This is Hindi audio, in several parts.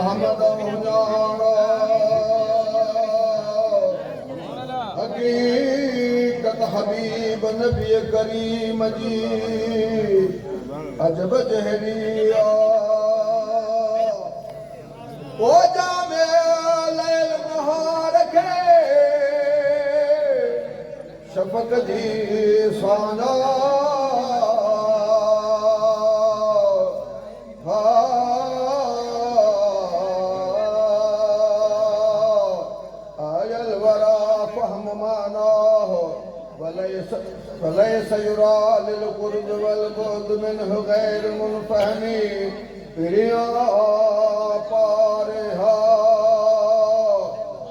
अहमद हुजारा हकीकत हबीब नबी करीम जी अजब जहरिया ओ जामे लैल नहार के शफक जी साना फलैस युरा लिलकुर्ब वलबुद मिन्हु गैर मुनफहमी प्रिया पारहा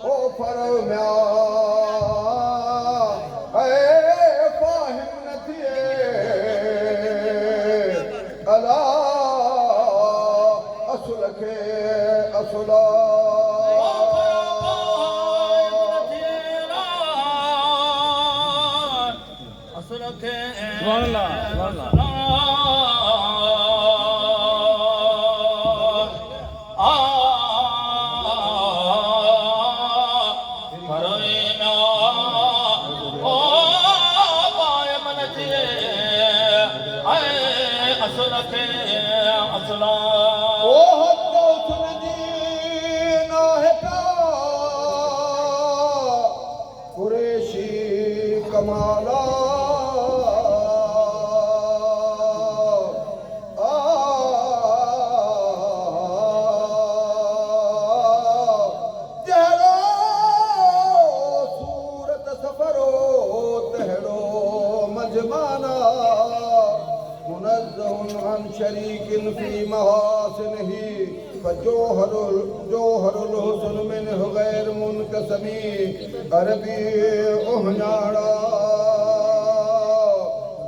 ओ फरम्या ए फाहिम नथिए अला असुल के असुला कमाला जहरो सूरत सफरो तहरो मजमाना मुनज़्ज़हुन अन शरीकिन फी महासिनिही फजोहरुल हुस्न मिन्हु गैर मुनक़समी अरबी ओहनाड़ा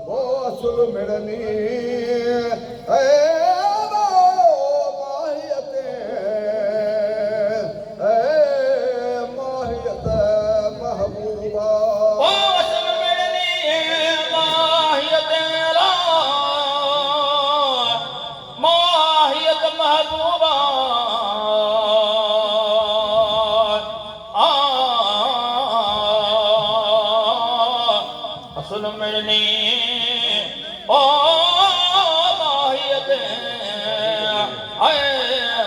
ओ असुल मिड़नी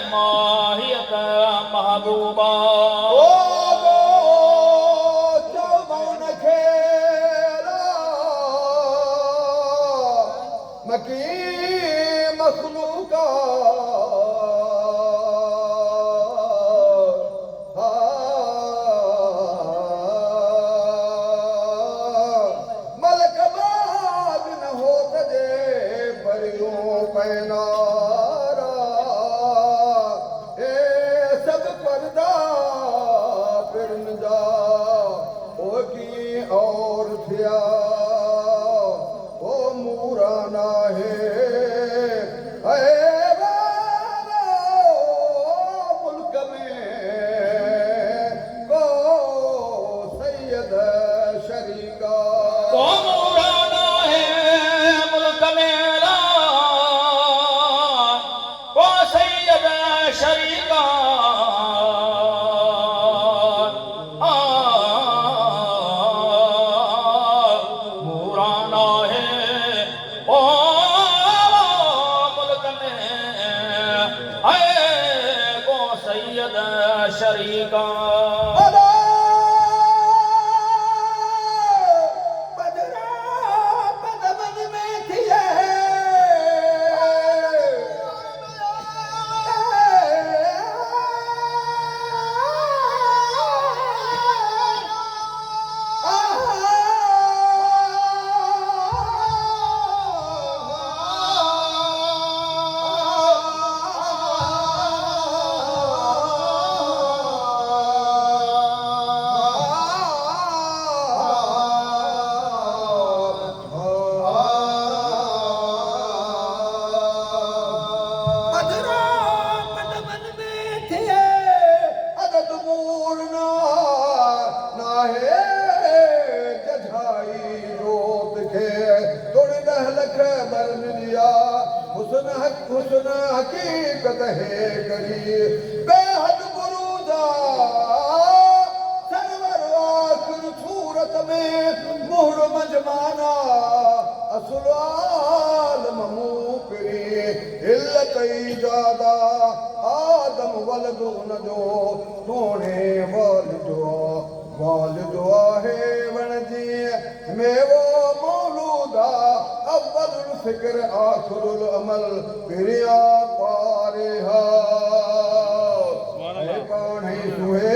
माहियत महबूबा महबूबा मकी मखलूका मलक बाग न हो तजे परियों पैनारा ए सब पर्दा फिर न जा ओ की और थिया ओ मूराना है मुल्क में को सैयद शरीका को मूराना है मुल्क मेरा को सैयद शरीका मूराना है ओ मुल्क में को सैयद शरीका हुस्न हकीकत है करी बेहद गुरूदा सरवर आखिर सूरत में मुहर मजमाना असुल आलम मूकरी इल्लत ज्यादा आदम वलदो न जो सोने वालिदो आहे वणजी मेवो मौलूदा अव्वलुल फिक्र आखिरुल अमल पिरिया पारिहा ऐ पाणी सुहे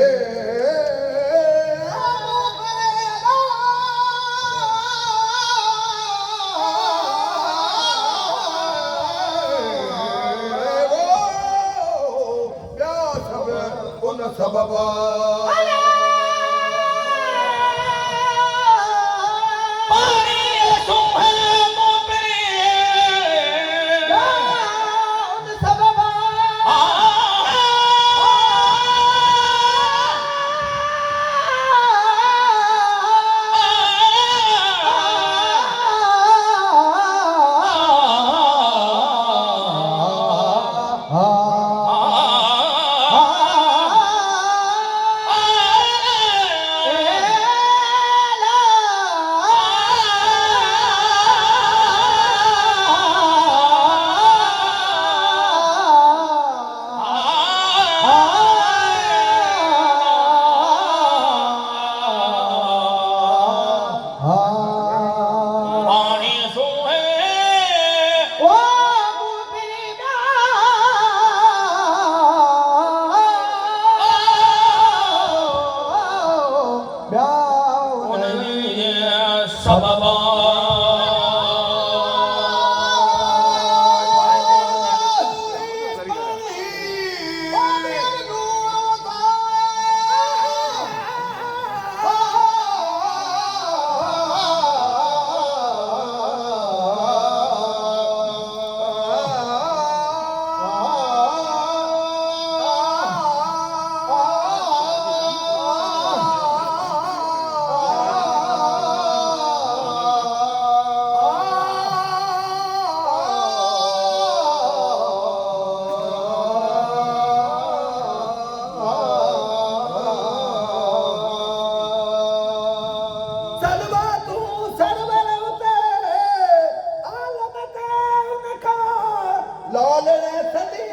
सबबा लाल ने सदी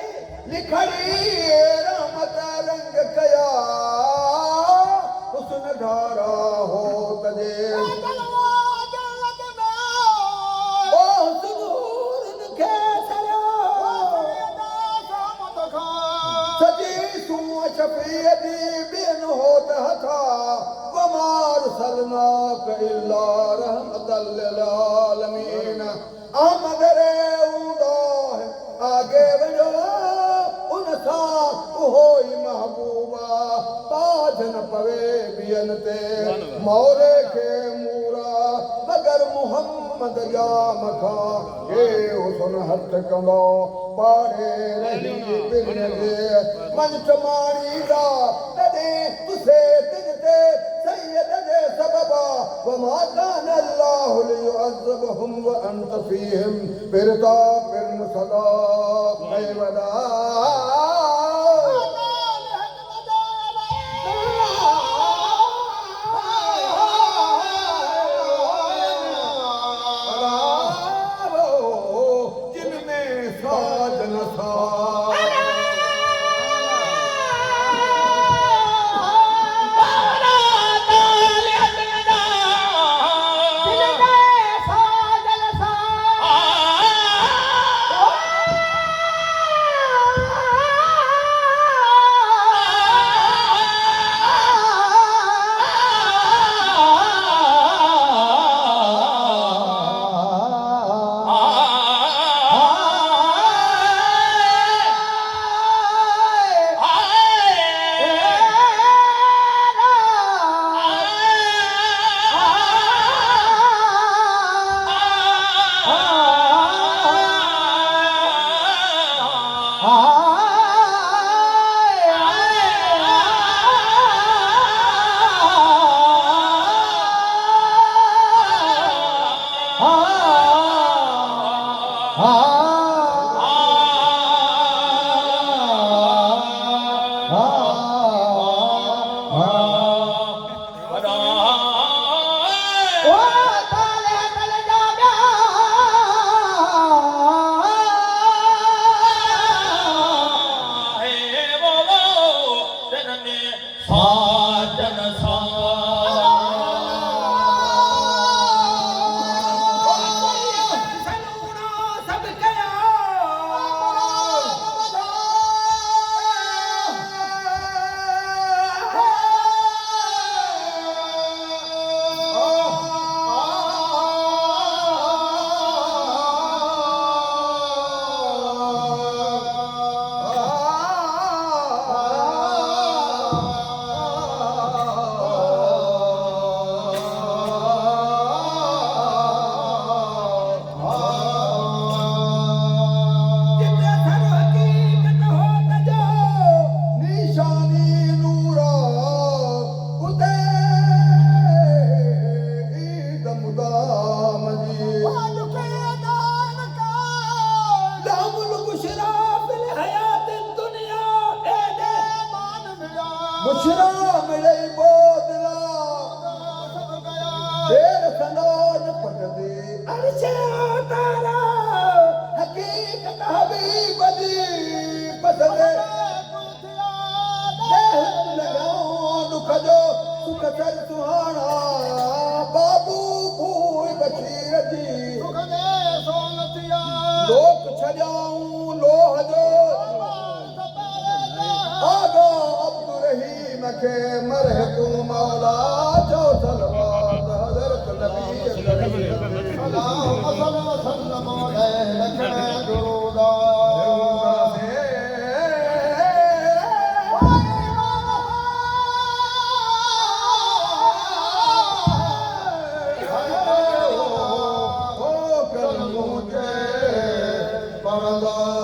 लिखड़ी रहमत रंग कया हुस्न धारा हो तजे ओ सुदूर के सरा सजी सू शफीयती बिन होत हथा वमार सलनाक इल्ला रहमतल लिल आलमीन अहमद रे आगे वञो उन सां उहो ई महबूबा ताज न पवे ॿियनि ते मौरे खे मूरा मगर मुहम्मद जा मथां हे हुसन हथ कंदो पाड़े रही पिन जे मन चमाणींदा तॾहिं तुसे तिन ते सैयद जे सबबा वमा कान अल्लाहु लियुअज़्ज़िबहुम व अंत फीहिम फिरता फिर सदा ऐ वदा जिनमें साज न सा अरशे तारा हकीकत हबीब जी पसंदे लगाऊं दुख जो सुख कर सुहाना बाबू भूल बशीर जी लोक छजाऊं लोह जो आगो अब्दुर्रहीम के मरहतू मौला जो सलवात हजरत नबी सलाम वसल्लम अलैहि दुरूदा Allah